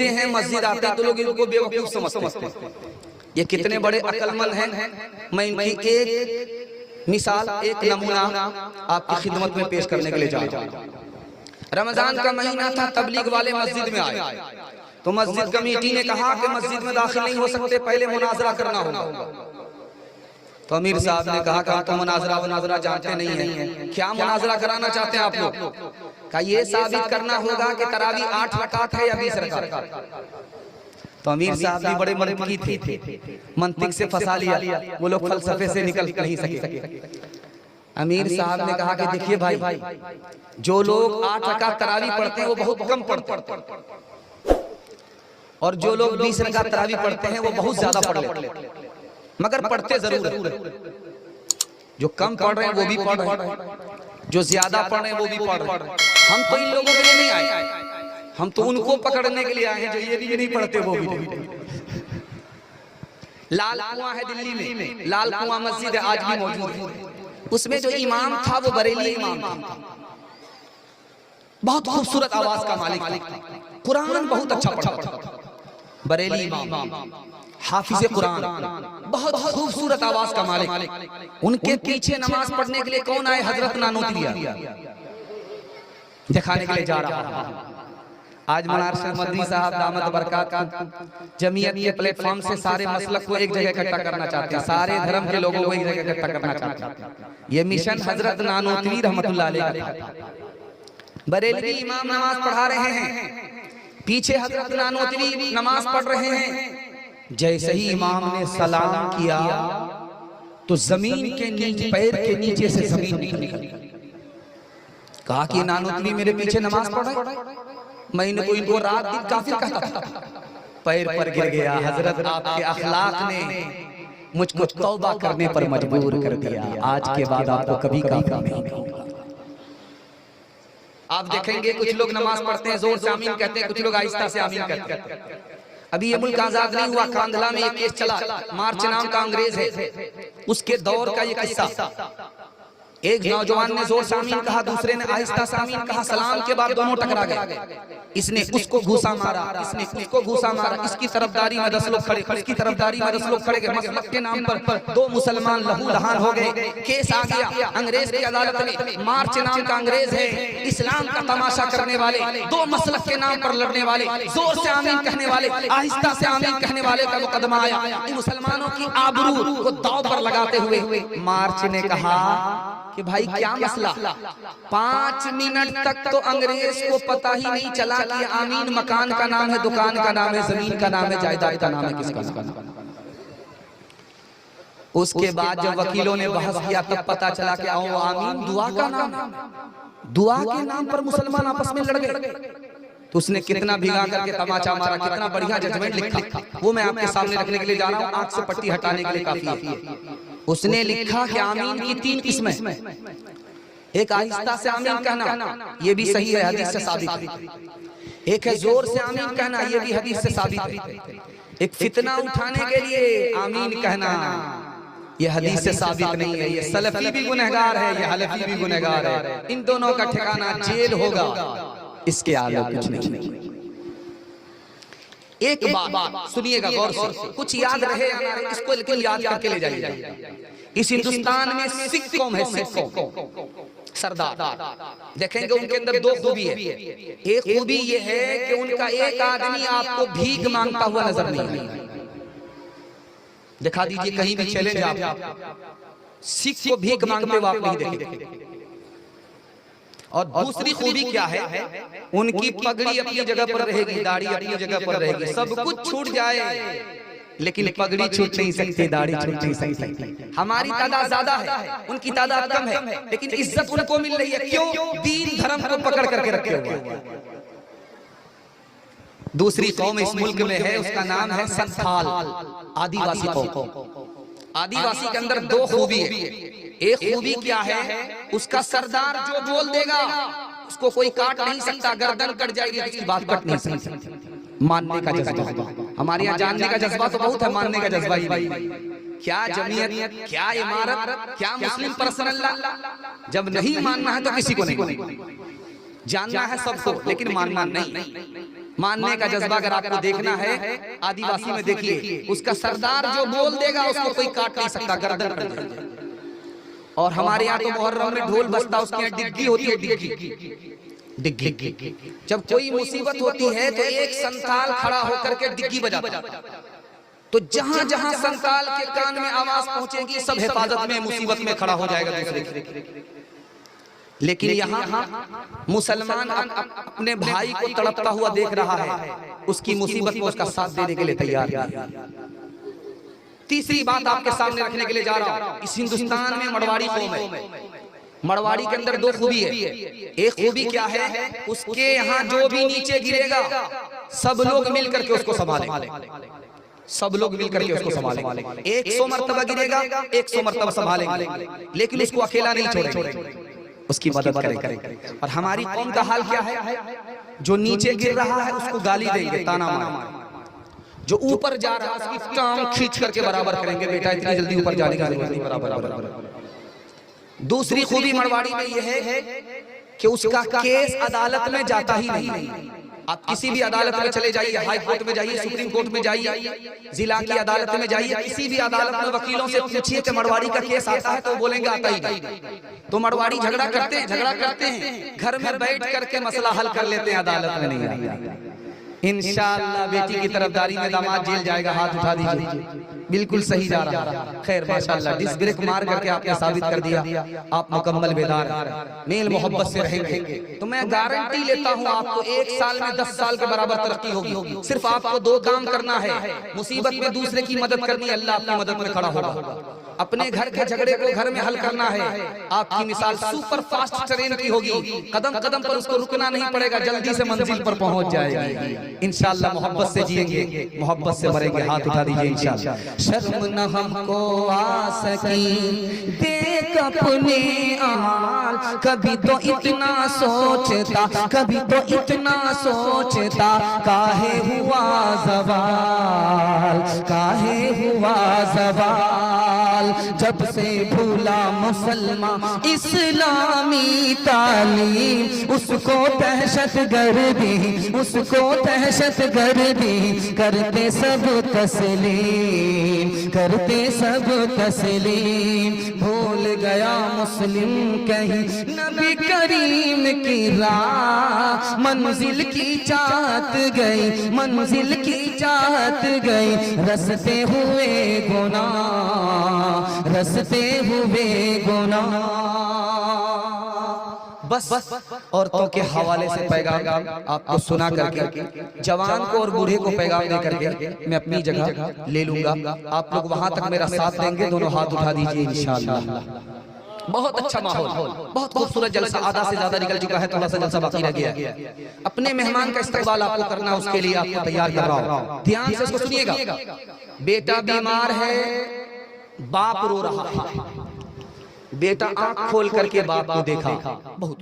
घूमते हैं, मस्जिद आते हैं तो लोग इनको बेवकूफ समझते हैं। ये कितने बड़े अक्लमंद हैं। मैं इनकी एक मिसाल, एक नमूना आपकी खिदमत में पेश करने के लिए जा रहा हूं। रमजान का महीना था, तबलीग वाले मस्जिद में आए तो मस्जिद कमेटी ने कहा कि मस्जिद में दाखिल नहीं हो सकते, पहले मुनाजरा करना होगा। तो अमीर साहब ने कहा कि हम तो मुनाजरा जानते नहीं हैं, क्या मुनाजरा कराना चाहते हैं आप लोग? कहा ये साबित करना होगा कि तरावी 8 रकात है या 20 रकात। तो अमीर साहब भी बड़े मंतकी थे, मंतिक से फंसा लिया, वो लोग फलसफे से निकल नहीं सके। अमीर साहब ने कहा कि देखिए भाई, जो लोग 8 रकात तरावी पढ़ते हैं वो बहुत कम पढ़ते हैं, और जो लोग 20 रकात तरावी पढ़ते हैं वो बहुत ज्यादा पढ़ लेते हैं, मगर पढ़ते जरूर है। जो कम पढ़ रहे हैं वो भी पढ़ रहे हैं, जो ज्यादा पढ़ रहे हैं वो भी पढ़ रहे हैं। हम तो इन लोगों के लिए नहीं आए, हम तो उनको पकड़ने के लिए आए हैं जो ये भी नहीं पढ़ते वो भी नहीं। लाल कुआं है दिल्ली में, लाल कुआं मस्जिद है, आज भी मौजूद है। उसमें जो इमाम था वो बरेली इमाम था, बहुत खूबसूरत आवाज का मालिक था, कुरान बहुत अच्छा पढ़ता था। बरेली इमाम, हाफिज कुरान, बहुत खूबसूरत आवाज का मालिक। उनके पीछे नमाज पढ़ने के लिए कौन आए? हजरत नानोतवी दिखाने के लिए जा रहा है। आज मनार मदनी साहब दामद बरकत जमीयत के प्लेटफॉर्म से सारे मसलक को एक जगह इकट्ठा करना चाहते हैं, सारे धर्म के लोगों को एक जगह इकट्ठा करना चाहते हैं। ये मिशन हजरत नानोतवी रहमतुल्लाह अलैह का। बरेलवी इमाम नमाज पढ़ा रहे हैं, पीछे हजरत नानोतवी नमाज पढ़ रहे हैं। जैसे ही इमाम ने सलाम किया तो जमीन के नीचे, पैर के नीचे से जमीन निकल गई। कहा कि नानोतवी मेरे पीछे नमाज पढ़ रहे, मैं इनको रात दिन काफिर कहता था, पैर पर गिर गया। हजरत आपके अखलाक ने मुझको तौबा करने पर मजबूर कर दिया, आज के बाद आपको कभी काफिर नहीं कहूंगा। आप देखेंगे कुछ लोग नमाज पढ़ते हैं, जोर से आमीन कहते हैं, कुछ लोग आहिस्ता से आमीन कहते हैं। अभी ये मुल्क आजाद नहीं हुआ, कांधला में एक केस चला, मार्च नाम का अंग्रेज है, उसके दौर का ये किस्सा। एक नौजवान ने जोर से आमीन कहा, दूसरे ने आहिस्ता से आमीन कहा, सलाम के बाद दोनों टकरा गए। इसने उसको घूसा मारा, इसने उसको घूसा मारा, इसकी तरफदारी में 10 लोग खड़े, इसकी तरफदारी में 10 लोग खड़े गए। मसलक के नाम पर 2 मुसलमान लहू लहान हो गए। केस आ गया अंग्रेज की अदालत में। मार्च नाम का अंग्रेज है, इस्लाम का तमाशा करने वाले, 2 मसलक के नाम पर लड़ने वाले, जोर से आमीन कहने वाले, आहिस्ता से आमीन कहने वाले का मुकदमा आया। इन मुसलमानों की आबरू को दांव पर लगाते हुए मार्च ने कहा कि भाई क्या मसला? 5 मिनट तक तो अंग्रेज को पता ही नहीं चला कि आमीन मकान का नाम है, दुकान का नाम है, जमीन का नाम है, जायदाद का नाम है, किसका नाम। उसके बाद जब वकीलों ने बहस किया तब पता चला कि आमीन दुआ का नाम, दुआ के नाम पर मुसलमान आपस में लड़ गए। तो उसने कितना भिगा करके तमाचा मारा, कितना बढ़िया जजमेंट लिखा, वो मैं आपके सामने रखने के लिए जा रहा हूँ, आंख से पट्टी हटाने के लिए काफी है। उसने लिखा कि आमीन की 3 किस्में, एक आहिस्ता से आमीन कहना, ये भी सही है, हदीस से साबित है। एक है जोर से आमीन कहना, ये भी हदीस से साबित है। एक फितना उठाने के लिए आमीन कहना, ये हदीस से साबित नहीं है। ये सलफी भी गुनहगार है, ये हलफी भी गुनहगार है। इन दोनों का ठिकाना जेल होगा, इसके आगे कुछ नहीं। एक बात सुनिएगा गौर से, कुछ याद रहे इसको, लेकिन याद करके ले जाइए। इस हिंदुस्तान में सिख कौम है, सिख कौम सरदार, देखेंगे उनके अंदर 2 खूबी है। एक खूबी ये है कि उनका एक आदमी आपको भीख मांगता हुआ नजर नहीं आएगा। दिखा दीजिए कहीं भी चैलेंज आप, सिख को भीख मांगते हुए आप नहीं देखेंगे। और दूसरी खूबी क्या है? उनकी पगड़ी अपनी जगह पर रहेगी, दाढ़ी अपनी जगह पर रहेगी, सब कुछ छूट जाए लेकिन पगड़ी छूट नहीं सकती, दाढ़ी छूट नहीं सकती। हमारी तादाद ज्यादा है, उनकी तादाद कम है, लेकिन इज्जत उनको मिल रही है। क्यों? दीन धर्म को पकड़ करके रखे हुए। दूसरी कौम इस मुल्क में है, उसका नाम है संथाल, आदिवासी कौम। आदिवासी के अंदर 2 खूबी है। एक खूबी क्या है? उसका सरदार जो बोल देगा उसको कोई काट नहीं सकता, गर्दन कट जाएगी, उसकी बात कट नहीं सकती। मानने का जज्बा, हमारे यहाँ जानने का जज्बा तो बहुत है, मानने का जज्बा ही नहीं। क्या जमीयत, क्या इमारत, क्या मुस्लिम पर्सनल लॉ, जब नहीं मानना है तो किसी को नहीं, जानना है सबको, लेकिन मानना नहीं। मानने का जज्बा अगर आपको देखना है, आदिवासी में देखिए, उसका सरदार जो बोल देगा उसको कोई काट नहीं सकता, गर्दन कट जाएगी। और हमारे यहाँ तो मुहर्रम में ढोल बजता, उसके यहाँ डिग्गी होती है, डिग्गी। जब कोई मुसीबत होती है तो एक संताल खड़ा होकर के डिग्गी बजाता, तो जहां जहां संताल के कान में आवाज पहुंचेगी सब हिफाजत में, मुसीबत में खड़ा हो जाएगा दूसरे की। लेकिन यहाँ मुसलमान अपने भाई को तड़पता हुआ देख रहा है, उसकी मुसीबत में उसका साथ देने के लिए तैयार है। तीसरी बात आपके सामने रखने के लिए जा रहा हूं, इस हिंदुस्तान में मड़वाड़ी कौम है। मड़वाड़ी के अंदर दो खूबी है। एक खूबी क्या है, उसके यहाँ जो भी नीचे गिरेगा सब लोग मिलकर के उसको संभालेंगे, सब लोग मिलकर के उसको संभालेंगे। 100 मरतबा गिरेगा, 100 मरतबा संभालेंगे, लेकिन उसको अकेला नहीं छोड़ेंगे, उसकी मदद करेंगे। और हमारी कौम का हाल क्या है, जो नीचे गिर रहा है उसको गाली देंगे, ताना मारेंगे, जो ऊपर जा रहा है उसकी टांग खींच करके बराबर करेंगे, बेटा इतनी जल्दी ऊपर जाने की जरूरत नहीं, बराबर। दूसरी खूबी मड़वाड़ी में यह है कि उसका केस अदालत में जाता ही नहीं। आप किसी भी अदालत में चले जाइए, हाई कोर्ट में जाइए, सुप्रीम कोर्ट में जाइए, जिला की अदालत में जाइए, किसी भी अदालत में वकीलों से पूछिए कि मड़वाड़ी का केस आता है, तो बोलेंगे आता ही नहीं। तो मड़वाड़ी झगड़ा करते हैं, घर में बैठ करके मसला हल कर लेते हैं, अदालत में नहीं आते। इंशाअल्लाह बेटी की तरफदारी में दामाद जेल जाएगा, हाथ उठा दीजिए, बिल्कुल सही जा रहा है। खैर माशाअल्लाह, डिस्क ब्रेक मार करके आपने साबित कर दिया आप मुकम्मल बेदार हैं, मेल मोहब्बत से रहेंगे। तो मैं गारंटी लेता हूं आपको 1 साल में 10 साल के बराबर तरक्की होगी। सिर्फ आपको 2 काम करना है, मुसीबत में दूसरे की मदद करनी, अल्लाह आपकी मदद में खड़ा होगा। अपने घर के झगड़े को घर में हल करना है। आपकी मिसाल सुपर फास्ट ट्रेन की होगी, कदम कदम पर उसको रुकना नहीं पड़ेगा, जल्दी से मंजिल पर पहुंच जाएगी। इंशाअल्लाह मोहब्बत से जिएंगे, मोहब्बत से मरेंगे, हाथ उठा दीजिए इंशाअल्लाह। शर्म न हमको आ सकी देख अपने अमाल, कभी तो इतना सोचता, कभी तो इतना सोचता, काहे हुआ ज़वाल, काहे हुआ ज़वाल, जब से भूला मुसलमान इस्लामी तालीम, उसको दहशत गर्दी, उसको दहशत गर्दी, करते सब तस्लीम, करते सब तस्लीम। भूल गया मुस्लिम कहीं नबी करीम की राह, मंजिल की चाहत गई, मंजिल की चाहत गई, रसते हुए गुनाह, रसते हुए गुनाह। बस औरतों के हवाले से पैगाम आपको सुना करके, जवान को और बूढ़े को पैगाम दे करके मैं अपनी जगह ले लूंगा। आप लोग वहां तक मेरा साथ देंगे, दोनों हाथ उठा दीजिए इंशाअल्लाह। बहुत अच्छा माहौल, बहुत खूबसूरत जलसा, आधा से ज्यादा निकल चुका है, थोड़ा सा जलसा बाकी रह गया। अपने मेहमान का इस्तकबाल आपको करना, उसके लिए आपको तैयार कर रहा हूं, ध्यान से इसको सुनिएगा। बेटा बीमार है, बाप रो रहा है, बेटा आंख खोल करके बाप को देखा, बहुत